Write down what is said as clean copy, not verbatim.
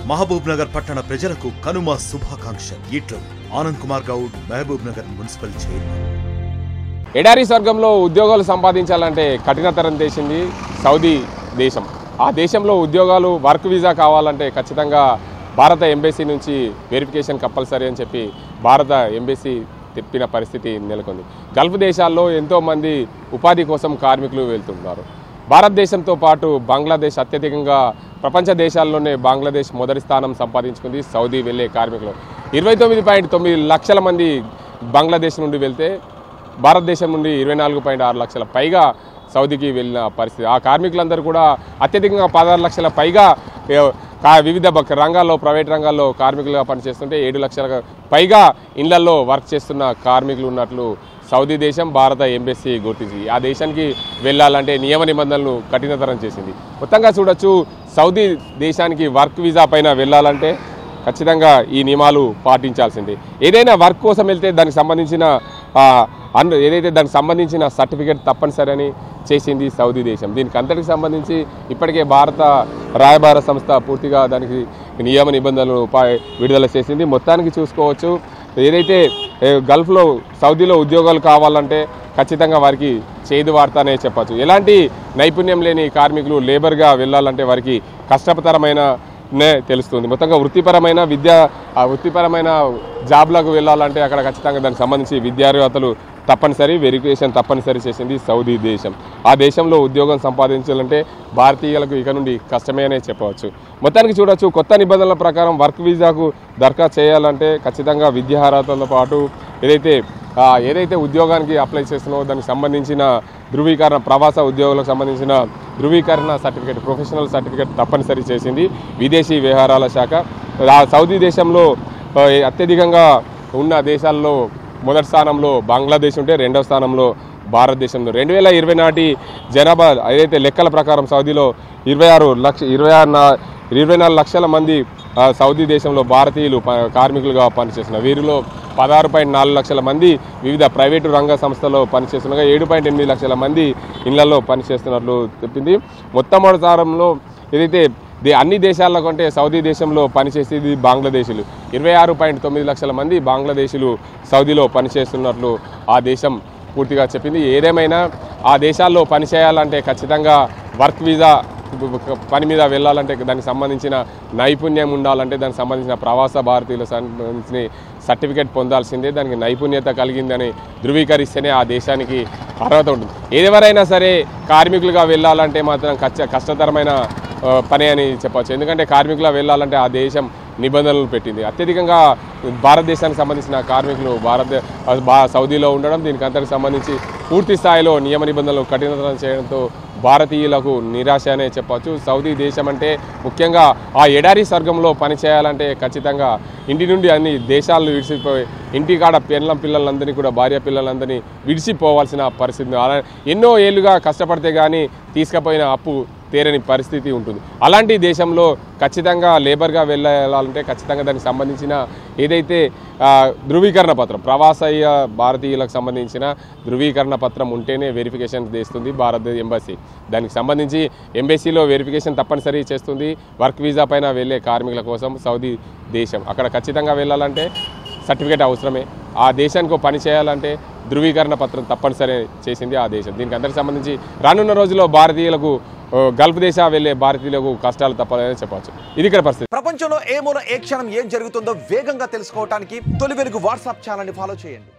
మహబూబ్ నగర్ పట్టణ ప్రజలకు కనుమ శుభాకాంక్షలు. ఇట్లు ఆనంద్ కుమార్ గౌడ్, మహబూబ్ నగర్ మున్సిపల్ చైర్మన్. ఎడారి స్వర్గంలో ఉద్యోగాలు సంపాదించాలంటే కఠినతరం చేసింది సౌదీ దేశం. ఆ దేశంలో ఉద్యోగాలు వర్క్ వీసా కావాలంటే ఖచ్చితంగా భారత ఎంబసీ నుంచి వెరిఫికేషన్ కంపల్సరీ అని చెప్పి భారత ఎంబసీ చెప్పిన పరిస్థితి నెలకొంది. గల్ఫ్ దేశాల్లో ఎంతోమంది ఉపాధి కోసం కార్మికులు వెళ్తున్నారు. భారతదేశంతో పాటు బంగ్లాదేశ్ అత్యధికంగా ప్రపంచ దేశాల్లోనే బంగ్లాదేశ్ మొదటి స్థానం సంపాదించుకుంది. సౌదీ వెళ్ళే కార్మికులు 29.9 లక్షల మంది బంగ్లాదేశ్ నుండి వెళ్తే భారతదేశం నుండి 24.6 లక్షల పైగా సౌదీకి వెళ్ళిన పరిస్థితి. ఆ కార్మికులందరూ కూడా అత్యధికంగా 16 లక్షల పైగా వివిధ రంగాల్లో ప్రైవేట్ రంగాల్లో కార్మికులుగా పనిచేస్తుంటే 7 లక్షల పైగా ఇళ్లలో వర్క్ చేస్తున్న కార్మికులు ఉన్నట్లు సౌదీ దేశం భారత ఎంబసీ గుర్తించింది. ఆ దేశానికి వెళ్ళాలంటే నియమ నిబంధనలు కఠినతరం చేసింది. మొత్తంగా చూడొచ్చు, సౌదీ దేశానికి వర్క్ వీసా పైన వెళ్ళాలంటే ఖచ్చితంగా ఈ నియమాలు పాటించాల్సిందే. ఏదైనా వర్క్ కోసం వెళ్తే దానికి సంబంధించిన సర్టిఫికేట్ తప్పనిసరి అని చేసింది సౌదీ దేశం. దీనికి అంతటికి సంబంధించి ఇప్పటికే భారత రాయబార సంస్థ పూర్తిగా దానికి నియమ నిబంధనలు విడుదల చేసింది. మొత్తానికి చూసుకోవచ్చు, ఏదైతే గల్ఫ్లో సౌదీలో ఉద్యోగాలు కావాలంటే ఖచ్చితంగా వారికి చేదు వార్తనే చెప్పచ్చు. ఎలాంటి నైపుణ్యం లేని కార్మికులు లేబర్గా వెళ్ళాలంటే వారికి కష్టతరమైన తెలుస్తుంది. మొత్తంగా వృత్తిపరమైన జాబ్లకు వెళ్ళాలంటే అక్కడ ఖచ్చితంగా దానికి సంబంధించి విద్యార్హతలు తప్పనిసరి, వెరిఫికేషన్ తప్పనిసరి చేసింది సౌదీ దేశం. ఆ దేశంలో ఉద్యోగం సంపాదించాలంటే భారతీయులకు ఇక నుండి కష్టమే అనే చెప్పవచ్చు. మొత్తానికి చూడొచ్చు, కొత్త నిబంధనల ప్రకారం వర్క్ వీసాకు దరఖాస్తు చేయాలంటే ఖచ్చితంగా విద్యార్హతలతో పాటు ఏదైతే ఉద్యోగానికి అప్లై చేస్తున్నావో దానికి సంబంధించిన ధృవీకరణ, ప్రవాస ఉద్యోగులకు సంబంధించిన ధృవీకరణ సర్టిఫికేట్, ప్రొఫెషనల్ సర్టిఫికేట్ తప్పనిసరి చేసింది విదేశీ వ్యవహారాల శాఖ. సౌదీ దేశంలో అత్యధికంగా ఉన్న దేశాల్లో మొదటి స్థానంలో బంగ్లాదేశ్ ఉంటే రెండవ స్థానంలో భారతదేశంలో 2020 నాటి జనాభా ఏదైతే లెక్కల ప్రకారం సౌదీలో 24 లక్షల మంది సౌదీ దేశంలో భారతీయులు కార్మికులుగా పనిచేస్తున్నారు. వీరిలో 16.4 లక్షల మంది వివిధ ప్రైవేటు రంగ సంస్థల్లో పనిచేస్తుండగా 7.8 లక్షల మంది ఇళ్లలో పనిచేస్తున్నట్లు చెప్పింది. మొట్టమొదటి స్థానంలో ఏదైతే అన్ని దేశాల కంటే సౌదీ దేశంలో పనిచేసేది బంగ్లాదేశీలు. 26.9 లక్షల మంది బంగ్లాదేశీలు సౌదీలో పనిచేస్తున్నట్లు ఆ దేశం పూర్తిగా చెప్పింది. ఏదేమైనా ఆ దేశాల్లో పనిచేయాలంటే ఖచ్చితంగా వర్క్ వీసా పని మీద వెళ్ళాలంటే దానికి సంబంధించిన నైపుణ్యం ఉండాలంటే దానికి సంబంధించిన ప్రవాస భారతీయులకు సంబంధించిన సర్టిఫికేట్ పొందాల్సిందే. దానికి నైపుణ్యత కలిగిందని ధృవీకరిస్తేనే ఆ దేశానికి అర్హత ఉంటుంది. ఎవరైనా సరే కార్మికులుగా వెళ్ళాలంటే మాత్రం కష్టతరమైన పని అని చెప్పచ్చు. ఎందుకంటే కార్మికులుగా వెళ్ళాలంటే ఆ దేశం నిబంధనలు పెట్టింది. అత్యధికంగా భారతదేశానికి సంబంధించిన కార్మికులు సౌదీలో ఉండడం, దీనికి అంతకు సంబంధించి పూర్తి స్థాయిలో నియమ నిబంధనలు కఠినతరం చేయడంతో భారతీయులకు నిరాశ అనే చెప్పచ్చు. సౌదీ దేశం అంటే ముఖ్యంగా ఆ ఎడారి స్వర్గంలో పనిచేయాలంటే ఖచ్చితంగా ఇంటి నుండి అన్ని దేశాలను విడిచిపోయి ఇంటికాడ పిల్లలందరినీ కూడా భార్య పిల్లలందరినీ విడిచిపోవాల్సిన పరిస్థితి. అలా ఎన్నో ఏళ్ళుగా కష్టపడితే కానీ తీసుకుపోయిన అప్పు తీరని పరిస్థితి ఉంటుంది. అలాంటి దేశంలో ఖచ్చితంగా లేబర్గా వెళ్ళాలంటే ఖచ్చితంగా దానికి సంబంధించిన ఏదైతే ధృవీకరణ పత్రం, ప్రవాసీయ భారతీయులకు సంబంధించిన ధృవీకరణ పత్రం ఉంటేనే వెరిఫికేషన్ చేస్తుంది భారత ఎంబసీ. దానికి సంబంధించి ఎంబసీలో వెరిఫికేషన్ తప్పనిసరి చేస్తుంది. వర్క్ వీసా పైన వెళ్ళే కార్మికుల కోసం సౌదీ దేశం అక్కడ ఖచ్చితంగా వెళ్ళాలంటే సర్టిఫికేట్ అవసరమే. ఆ దేశానికి పని చేయాలంటే ధృవీకరణ పత్రం తప్పనిసరి చేసింది ఆ దేశం. దీనికి అందరికి సంబంధించి రానున్న రోజుల్లో భారతీయులకు గల్ఫ్ దేశ వెళ్లే భారతీయులకు కష్టాలు తప్పదని చెప్పవచ్చు. ఇది ఇక్కడ పరిస్థితి. ప్రపంచంలో ఏ మూల ఏ క్షణం ఏం జరుగుతుందో వేగంగా తెలుసుకోవడానికి తొలి వెలుగు వాట్సాప్ ఛానల్ ని ఫాలో చేయండి.